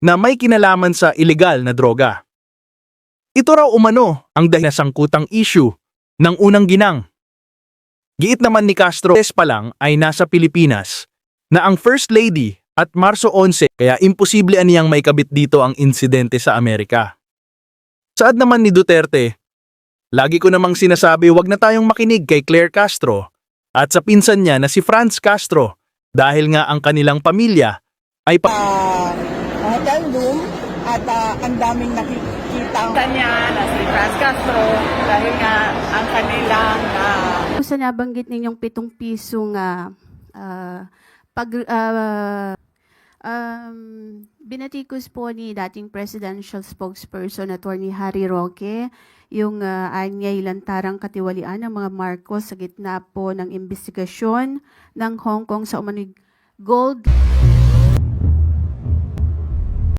na may kinalaman sa ilegal na droga. Ito raw umano ang dahil na sangkutang issue ng unang ginang. Giit naman ni Castro pa lang ay nasa Pilipinas na ang First Lady at Marso 11 kaya imposible aniyang maikabit dito ang insidente sa Amerika. Saad naman ni Duterte, lagi ko namang sinasabi wag na tayong makinig kay Claire Castro at sa pinsan niya na si Franz Castro dahil nga ang kanilang pamilya ay hotel room at ang daming nakikita Niya na si Franz Castro dahil nga ang kanilang Sa nabanggit ninyong 7 pisong binatikos po ni dating presidential spokesperson Attorney Harry Roque yung anyay lantarang katiwalian ng mga Marcos sa gitna po ng investigasyon ng Hong Kong sa umano'y gold